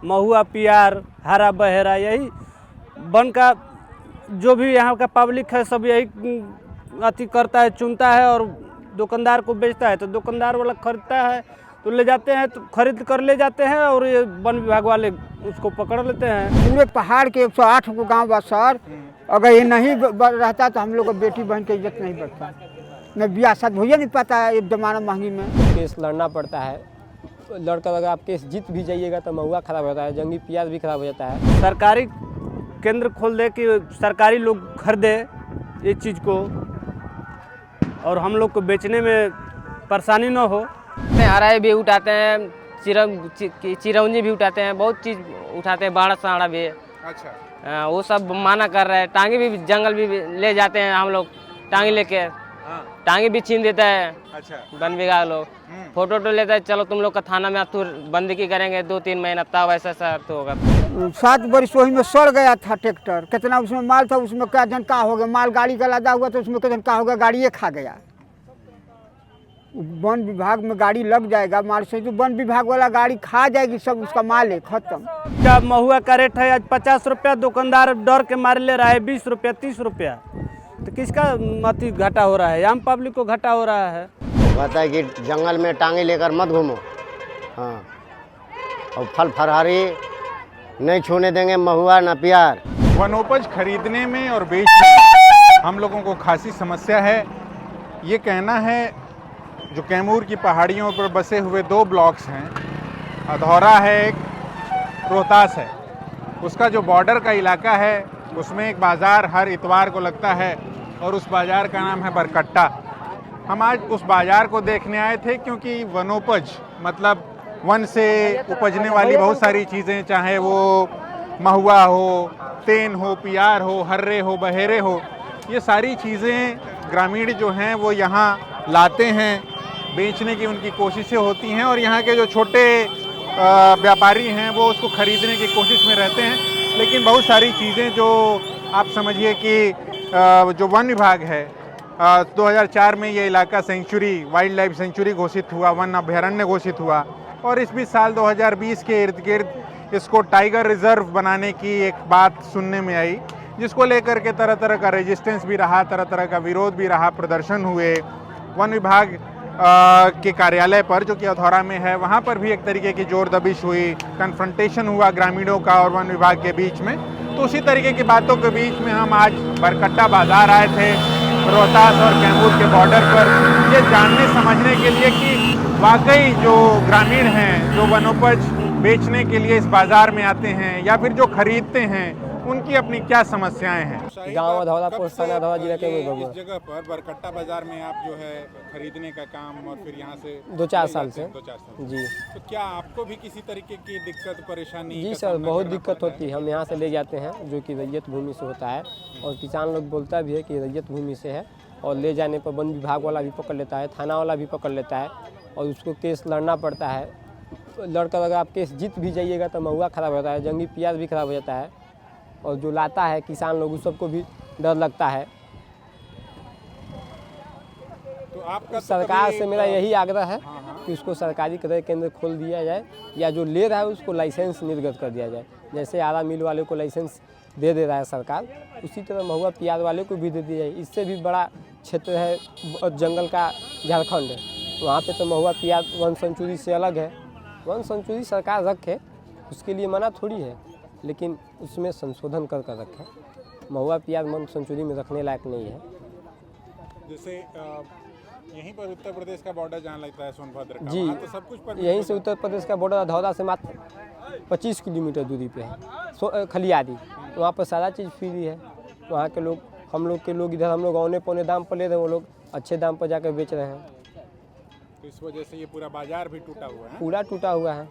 महुआ, पियार, हरा बहेरा, यही वन का जो भी यहाँ का पब्लिक है सब यही अति करता है, चुनता है और दुकानदार को बेचता है। तो दुकानदार वाला खरीदता है तो ले जाते हैं, तो खरीद कर ले जाते हैं और ये वन विभाग वाले उसको पकड़ लेते हैं। पूरे पहाड़ के 108 को गाँव बा सर, अगर ये नहीं रहता तो हम लोग को बेटी बहन की इज्जत नहीं बढ़ता, न ब्याह शादी हो ही नहीं पाता है एक जमाना महंगी में। केस लड़ना पड़ता है, लड़कर अगर आप केस जीत भी जाइएगा तो महुआ खराब हो जाता है, जंगली प्याज भी खराब हो जाता है। सरकारी केंद्र खोल दे कि सरकारी लोग खरीदे ये चीज़ को और हम लोग को बेचने में परेशानी न हो। हराई भी उठाते हैं, चिरौंजी भी उठाते हैं, बहुत चीज़ उठाते हैं, बाड़ा साड़ा भी। अच्छा, वो सब माना कर रहे हैं। टांगे भी जंगल भी ले जाते हैं हम लोग, टांगे लेके टांगे भी छीन देता है। अच्छा, वन विभाग लोग फोटो तो लेता है, चलो तुम लोग का थाना में आप बंदगी करेंगे 2-3 महीना, तब ऐसा तो होगा। 7 वर्ष वही में सड़ गया था ट्रैक्टर, कितना उसमें माल था, उसमें क्या जन का हो गया, माल गाड़ी का लदा हुआ तो उसमें क्या जन का हो गया, गाड़ी खा गया। वन विभाग में गाड़ी लग जाएगा माल से तो वन विभाग वाला गाड़ी खा जाएगी, सब उसका माल है खत्म। क्या महुआ का रेट है आज 50 रुपया, दुकानदार डर के मार ले रहा है 20 रुपया 30 रुपया, तो किसका अति घाटा हो रहा है? आम पब्लिक को घाटा हो रहा है। कहता है कि जंगल में टांगे लेकर मत घूमो, हाँ, और फल फरहारी नहीं छूने देंगे, महुआ न प्यार। वनोपज खरीदने में और बेचने में हम लोगों को खासी समस्या है। ये कहना है जो कैमूर की पहाड़ियों पर बसे हुए 2 ब्लॉक्स हैं, अधौरा है एक, रोहतास है, उसका जो बॉर्डर का इलाका है उसमें एक बाज़ार हर इतवार को लगता है और उस बाज़ार का नाम है बरकट्टा। हम आज उस बाज़ार को देखने आए थे क्योंकि वनोपज मतलब वन से उपजने वाली बहुत सारी चीज़ें, चाहे वो महुआ हो, तेन हो, पियार हो, हर्रे हो, बहेरे हो, ये सारी चीज़ें ग्रामीण जो हैं वो यहाँ लाते हैं, बेचने की उनकी कोशिशें होती हैं और यहाँ के जो छोटे व्यापारी हैं वो उसको ख़रीदने की कोशिश में रहते हैं। लेकिन बहुत सारी चीज़ें जो आप समझिए कि जो वन विभाग है 2004 में ये इलाका सेंचुरी, वाइल्ड लाइफ सेंचुरी घोषित हुआ, वन अभयारण्य घोषित हुआ और इस भी साल 2020 के इर्द गिर्द इसको टाइगर रिजर्व बनाने की एक बात सुनने में आई, जिसको लेकर के तरह तरह का रेजिस्टेंस भी रहा, तरह तरह का विरोध भी रहा, प्रदर्शन हुए। वन विभाग के कार्यालय पर जो कि अधौरा में है वहाँ पर भी एक तरीके की जोर दबिश हुई, कन्फ्रंटेशन हुआ ग्रामीणों का और वन विभाग के बीच में। तो उसी तरीके की बातों के बीच में हम आज बरकट्टा बाज़ार आए थे, रोहतास और कैमूर के बॉर्डर पर, ये जानने समझने के लिए कि वाकई जो ग्रामीण हैं जो वनोपज बेचने के लिए इस बाज़ार में आते हैं या फिर जो खरीदते हैं उनकी अपनी क्या समस्याएं हैं। गाँव अधौरा, पोस्ट थाना अधौरा जिला के इस जगह पर बरकट्टा बाजार में आप जो है खरीदने का काम और फिर यहाँ से 2-4 साल से 2-4 साल जी। तो क्या आपको भी किसी तरीके की दिक्कत परेशानी? जी सर, बहुत दिक्कत होती है। हम यहाँ से ले जाते हैं जो कि रैयत भूमि से होता है और किसान लोग बोलता भी है कि रैयत भूमि से है और ले जाने पर वन विभाग वाला भी पकड़ लेता है, थाना वाला भी पकड़ लेता है और उसको केस लड़ना पड़ता है। लड़कर अगर आप केस जीत भी जाइएगा तो महुआ खराब हो जाता है, जंगली प्याज भी खराब हो जाता है और जो लाता है किसान लोग उस सबको भी डर लगता है। तो आपका सरकार से मेरा यही आग्रह है कि उसको सरकारी क्रय केंद्र खोल दिया जाए या जो ले रहा है उसको लाइसेंस निर्गत कर दिया जाए। जैसे आरा मिल वाले को लाइसेंस दे रहा है सरकार, उसी तरह महुआ प्याज वाले को भी दे दिया जाए। इससे भी बड़ा क्षेत्र है जंगल का झारखंड है, वहाँ पे तो महुआ प्याज वन सेंचुरी से अलग है। वन सेंचुरी सरकार रखे, उसके लिए मना थोड़ी है, लेकिन उसमें संशोधन कर रखें। महुआ प्याज वन सेंचुरी में रखने लायक नहीं है। जैसे यहीं पर उत्तर प्रदेश का बॉर्डर जहाँ लगता है सोनभद्र का, जी, तो सब कुछ पर यहीं से उत्तर प्रदेश का बॉर्डर अधौरा से मात्र 25 किलोमीटर दूरी पे है। खलियादी, वहाँ पर सारा चीज़ फ्री है। वहाँ के लोग, हम लोग के लोग इधर हम लोग औने पौने दाम पर ले रहे हैं, वो लोग अच्छे दाम पर जाकर बेच रहे हैं। तो इस वजह से ये पूरा बाजार भी टूटा हुआ है। पूरा टूटा हुआ है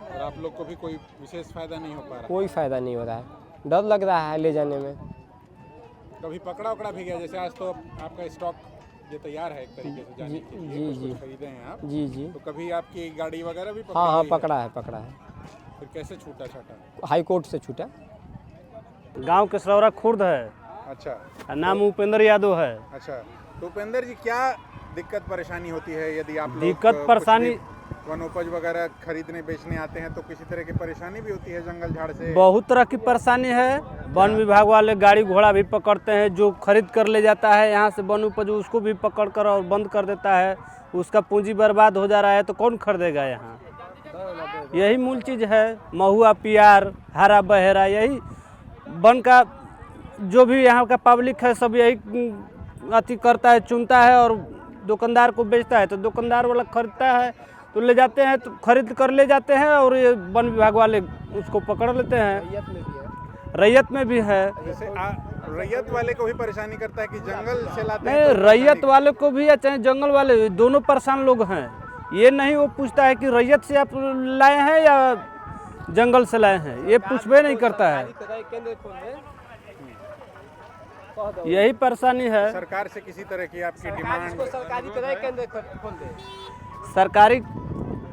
और आप लोग को भी कोई विशेष फायदा नहीं हो पा रहा? कोई फ़ायदा नहीं हो रहा है, डर लग रहा है ले जाने में। कभी पकड़ा उकड़ा भी गया? जैसे आज तो आपका स्टॉक ये तैयार है एक तरीके से जाने के लिए, जी खरीदे हैं आप? जी जी। तो कभी आपकी गाड़ी वगैरह भी हाँ हाँ, गई पकड़ा है। फिर कैसे छूटा छाटा? हाई कोर्ट से छूटा। गांव के सरौरा खुर्द है। अच्छा, नाम उपेंद्र यादव है। अच्छा, तो उपेंद्र जी क्या दिक्कत परेशानी होती है यदि आप लोग दिक्कत परेशानी वनोपज वगैरह खरीदने बेचने आते हैं तो किसी तरह की परेशानी भी होती है जंगल झाड़ से? बहुत तरह की परेशानी है। वन विभाग वाले गाड़ी घोड़ा भी पकड़ते हैं, जो खरीद कर ले जाता है यहाँ से वन उपज उसको भी पकड़ कर और बंद कर देता है। उसका पूंजी बर्बाद हो जा रहा है तो कौन खरीदेगा यहाँ। यही मूल चीज़ है। महुआ, पियार, हरा बहेरा, यही वन का जो भी यहाँ का पब्लिक है सब यही अति करता है, चुनता है और दुकानदार को बेचता है। तो दुकानदार वाला खरीदता है तो ले जाते हैं, तो खरीद कर ले जाते हैं और ये वन विभाग वाले उसको पकड़ लेते हैं। रैयत में भी है। जैसे रैयत वाले को भी परेशानी करता है कि जंगल से लाते हैं नहीं, तो रैयत वाले को भी या चाहे जंगल वाले, दोनों परेशान लोग हैं। ये नहीं वो पूछता है कि रैयत से आप लाए हैं या जंगल से लाए हैं, ये पूछबे नहीं करता है। यही परेशानी है। सरकार से किसी तरह की आपकी डिमांड? सरकारी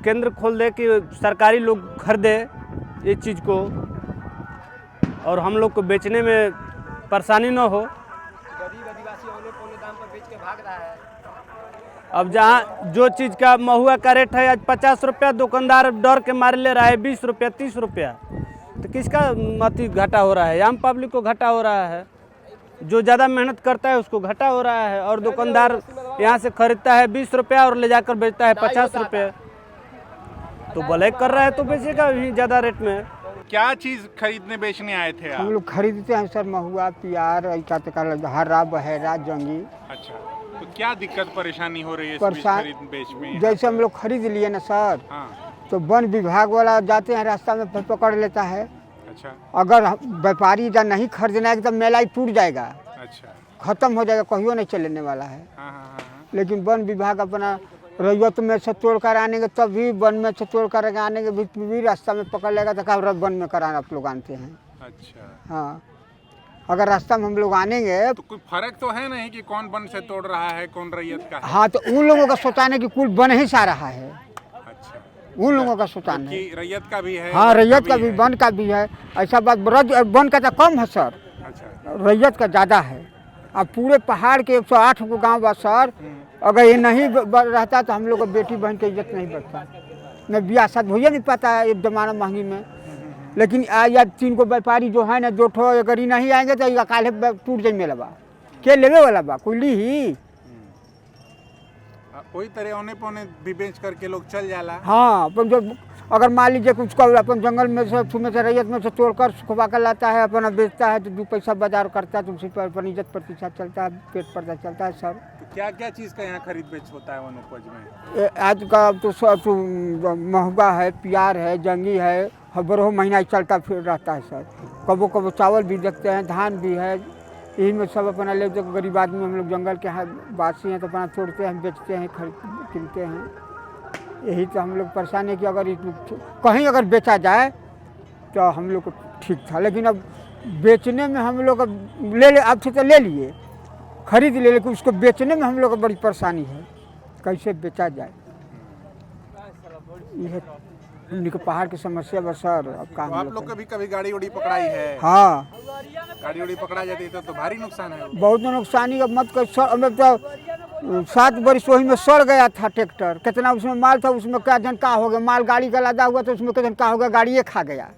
केंद्र खोल दे कि सरकारी लोग खरीदे ये चीज़ को और हम लोग को बेचने में परेशानी न हो। गरीब आदिवासी औने पौने दाम पर बेच के भाग रहा है। अब जहाँ जो चीज़ का महुआ का रेट है आज 50 रुपया, दुकानदार डर के मारे ले रहा है 20 रुपया 30 रुपया, तो किसका अति घाटा हो रहा है? आम पब्लिक को घाटा हो रहा है। जो ज़्यादा मेहनत करता है उसको घाटा हो रहा है और दुकानदार यहाँ से खरीदता है 20 रुपया और ले जाकर बेचता है 50 रुपये। तो ब्लैक कर रहा है तो बेचेगा भी ज़्यादा रेट में। क्या चीज खरीदने बेचने आए थे हम आप? लोग खरीदते हैं सर, महुआ, पियार, ऐसा तक हरा बहेरा, जंगी। अच्छा, तो क्या दिक्कत परेशानी हो रही है इस बीच खरीद बेच में? जैसे हम लोग खरीद लिए ना सर, हाँ, तो वन विभाग वाला जाते हैं रास्ता में पकड़ लेता है। अच्छा अगर व्यापारी इधर नहीं खरीदना है तो मेला ही टूट जाएगा, अच्छा, खत्म हो जाएगा, कहियो नहीं चलने वाला है। हाँ हाँ हाँ हाँ। लेकिन वन विभाग अपना रैयत में से तोड़ कर आनेंगे तब भी वन में से तोड़ कर आनेंगे भी रास्ता में पकड़ लेगा तो क्या वन में कराना आप लोग आनते हैं। अच्छा, हाँ, अगर रास्ता में हम लोग आनेंगे तो कोई फर्क तो है नहीं कि कौन वन से तोड़ रहा है कौन रैयत का है? हाँ, तो उन लोगों का सोचाने की कुल वन ही सा रहा है, अच्छा, उन लोगों का सोचाना है। कि रैयत का भी है? हाँ, वन रैयत का भी, है। वन का भी है। ऐसा बात वन का तो कम है सर, अच्छा, रैयत का ज़्यादा है। अब पूरे पहाड़ के 108 को गाँव बा सर, अगर ये नहीं रहता तो हम लोग का बेटी बहन की इज्जत नहीं बढ़ता, न ब्याह शादी हो नहीं पाता है एक जमाना महंगी में। लेकिन या 3 को व्यापारी जो है ना 2 ठो अगर ये नहीं आएंगे तो ये काले टूट जाए मेला बा, के लेवे वाला बा, कोई ली ही। कोई तरह औने पौने भी बेच करके लोग चल जाला। हाँ, अपन जो अगर मान लीजिए कि उसको अपन जंगल में से रैयत में से तोड़ कर सुखवा कर लाता है, अपना बेचता है तो 2 पैसा बाजार करता है, तो उसी पर अपन इज्जत प्रतिष्ठा चलता है, पेट पर्दा चलता है सर। तो क्या क्या चीज़ का यहाँ खरीद बेच होता है वनोपज में? आज का तो महुआ है, पियार है, जंगी है, बरहो महीना चलता फिर रहता है सर। कबो कबो चावल भी देखते हैं, धान भी है, यही में सब अपना ले। तो गरीब आदमी हम लोग जंगल के वासी हैं तो अपना तोड़ते हैं, बेचते हैं, किनते हैं। यही तो हम लोग परेशान है कि अगर कहीं अगर बेचा जाए तो हम लोग को ठीक था, लेकिन अब बेचने में हम लोग ले आपसे तो ले लिए, खरीद ले, लेकिन उसको बेचने में हम लोग को बड़ी परेशानी है, कैसे बेचा जाए। यह हमने के पहाड़ की समस्या बस सर। अब तो आप लोग कभी कभी गाड़ी उड़ी पकड़ाई है? हाँ, गाड़ी उड़ी पकड़ा जाती है तो भारी नुकसान है। बहुत नुकसानी। अब मत कर सर, हमें तो 7 बरिस वही में सड़ गया था ट्रैक्टर, कितना उसमें माल था, उसमें क्या जन का हो गया, माल गाड़ी का लादा हुआ तो उसमें क्या जन का हो गया, गाड़ी ये खा गया।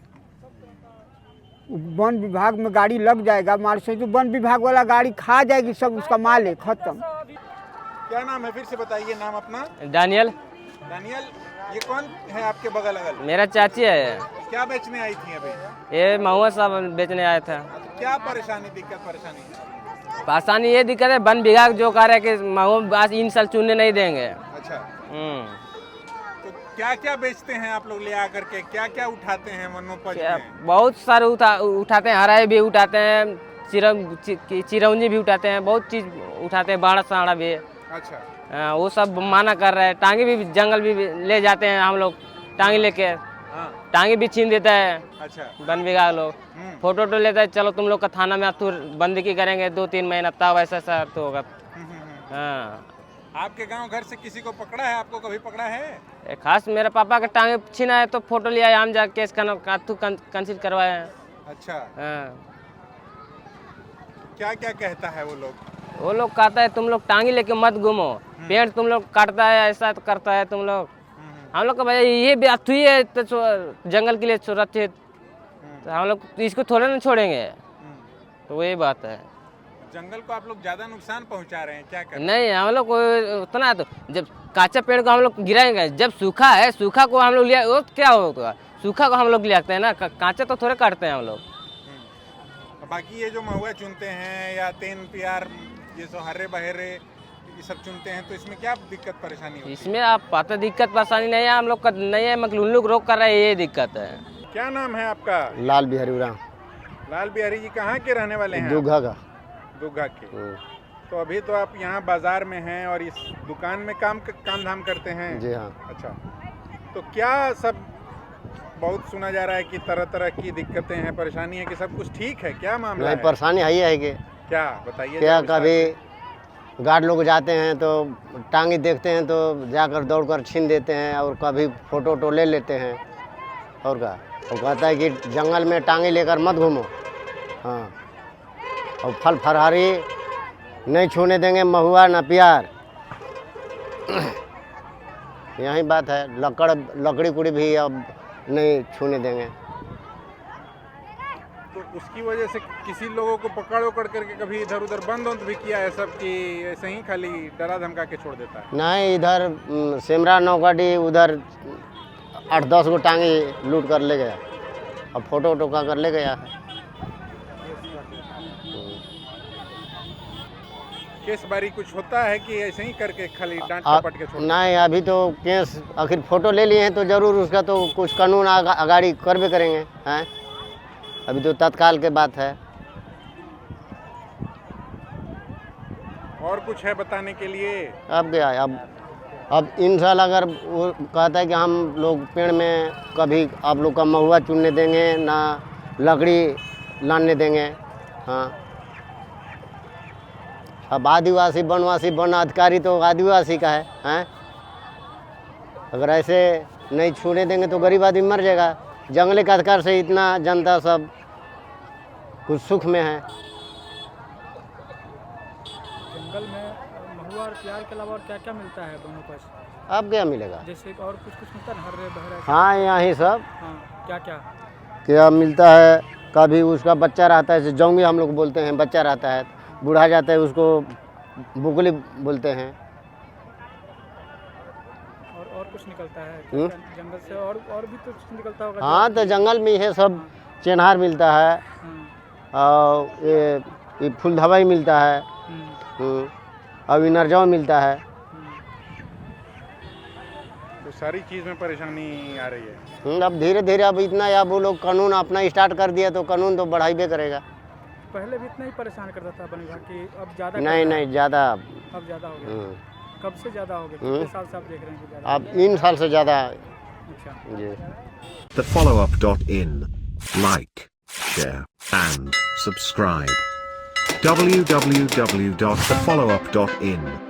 वन विभाग में गाड़ी लग जाएगा माल से, तो वन विभाग वाला गाड़ी खा जाएगी सब, उसका माल है खत्म। क्या नाम है, फिर से बताइए नाम अपना? दानियल। दानियल, ये कौन है आपके बगल अगल? मेरा चाची है। क्या बेचने आई थी अभी? ये महुआ सब बेचने आया था। क्या परेशानी, दिक्कत परेशानी है? परेशानी ये दिक्कत है, वन विभाग जो कह रहा है कि महुआ आज इन साल चुनने नहीं देंगे। अच्छा, तो क्या क्या बेचते हैं आप लोग ले आकर के, क्या क्या उठाते हैं वनोपज में? बहुत सारे उठाते हैं, हराई भी उठाते हैं, चिरौंजी भी उठाते हैं, बहुत चीज़ उठाते हैं, बाड़ा साड़ा भी। अच्छा, वो सब माना कर रहे हैं। टांगे भी जंगल भी ले जाते हैं हम लोग, टांगे लेके, हाँ, टांगे भी छीन देता है अच्छा, वन विभाग लोग। फोटो तो लेता है, चलो तुम लोग का थाना में तो बंदगी करेंगे 2-3 महीना, तब ऐसा तो होगा। हाँ, आपके गांव घर से किसी को पकड़ा है, आपको कभी पकड़ा है? खास मेरे पापा का टांगे छीना है तो फोटो लिया है, हम जा केस कंसिल करवाए हैं। अच्छा, हाँ, क्या क्या कहता है वो लोग? वो लोग कहता है तुम लोग टांगी लेके मत घूमो, पेड़ तुम लोग काटता है, ऐसा तो करता है तुम लोग। हम लोग का भाई ये बात हुई है तो जंगल के लिए सुरक्षित, तो हम लोग इसको थोड़े ना छोड़ेंगे, तो वही बात है। जंगल को आप लोग ज्यादा नुकसान पहुंचा रहे हैं, क्या करें? नहीं, हम लोग को उतना तो जब काचा पेड़ को हम लोग गिराएंगे, जब सूखा है सूखा को हम लोग लिया, वो क्या होगा, सूखा को हम लोग ले आते हैं ना, कांचा तो थोड़े काटते हैं हम लोग। बाकी ये जो महुआ चुनते हैं या तेन प्यार ये सो हरे बहेरे ये सब चुनते हैं, तो इसमें क्या दिक्कत परेशानी होती है? इसमें आप पता दिक्कत परेशानी नहीं है, हम लोग का नहीं है, मतलब उन लोग रोक कर रहे हैं, ये दिक्कत है। क्या नाम है आपका? लाल बिहारी उरांव। लाल बिहारी जी कहाँ के रहने वाले हैं? दुग्गा का। दुग्गा के। तो अभी तो आप यहाँ बाजार में हैं और इस दुकान में काम धाम करते हैं? जी हाँ। अच्छा, तो क्या सब बहुत सुना जा रहा है कि तरह तरह की दिक्कतें हैं, परेशानी है, कि सब कुछ ठीक है, क्या मामला नहीं, है? परेशानी है ही है कि क्या बताइए। क्या जरा कभी गार्ड लोग जाते हैं तो टांगी देखते हैं तो जाकर दौड़कर छीन देते हैं, और कभी फोटो वोटो ले लेते हैं, और क्या वो कहता है कि जंगल में टांगी लेकर मत घूमो। हाँ, और फल फरहारी नहीं छूने देंगे, महुआ ना प्यार। यही बात है, लकड़ी कुड़ी भी अब नहीं छूने देंगे। तो उसकी वजह से किसी लोगों को पकड़ करके कभी इधर उधर बंद भी किया है सब, कि ऐसे ही खाली डरा धमका के छोड़ देता है? नहीं, इधर सिमरा नौगाड़ी उधर 8-10 गो टांगी लूट कर ले गया, अब फोटो वोटो का कर ले गया। केस बारी कुछ होता है कि ऐसे ही करके खाली डांट टपट के छोड़? नहीं, अभी तो केस आखिर फोटो ले लिए हैं तो जरूर उसका तो कुछ कानून आगाड़ी करबे करेंगे हैं, अभी तो तत्काल के बात है। और कुछ है बताने के लिए? अब क्या है, अब इंशाल्लाह अगर वो कहता है कि हम लोग पेड़ में कभी आप लोग का महुआ चुनने देंगे ना, लकड़ी लाने देंगे। हाँ, अब आदिवासी वनवासी वन अधिकारी तो आदिवासी का है, हैं? अगर ऐसे नहीं छूने देंगे तो गरीब आदमी मर जाएगा। जंगली के अधिकार से इतना जनता सब कुछ सुख में है। जंगल में महुआ और प्यार के अलावा और क्या क्या मिलता है दोनों पास? अब क्या मिलेगा? जैसे और कुछ मिलता है, हरे बहरे? हाँ, यही सब हाँ, क्या क्या? क्या मिलता है, कभी उसका बच्चा रहता है, जैसे जौंगी हम लोग बोलते हैं, बच्चा रहता है, बूढ़ा जाता है उसको बुगली बोलते हैं। और कुछ निकलता है जंगल से? और भी तो कुछ निकलता होगा? हाँ, तो जंगल में ये सब चेनहार मिलता है, और ये फूल धवाई मिलता है, और इनरजाऊ मिलता है। तो सारी चीज़ में परेशानी आ रही है। अब धीरे धीरे अब इतना, अब वो लोग कानून अपना स्टार्ट कर दिया तो कानून तो बढ़ाइबे करेगा। पहले भी इतना ही परेशान करता था वन विभाग की, अब ज़्यादा? नहीं, ज़्यादा। अब ज़्यादा हो गया? कब से ज़्यादा हो गया? कितने साल से आप देख रहे हैं कि ज़्यादा? अब इन साल से ज़्यादा। अच्छा जी। TheFollowUp.in. Like, share, and subscribe. www.thefollowup.in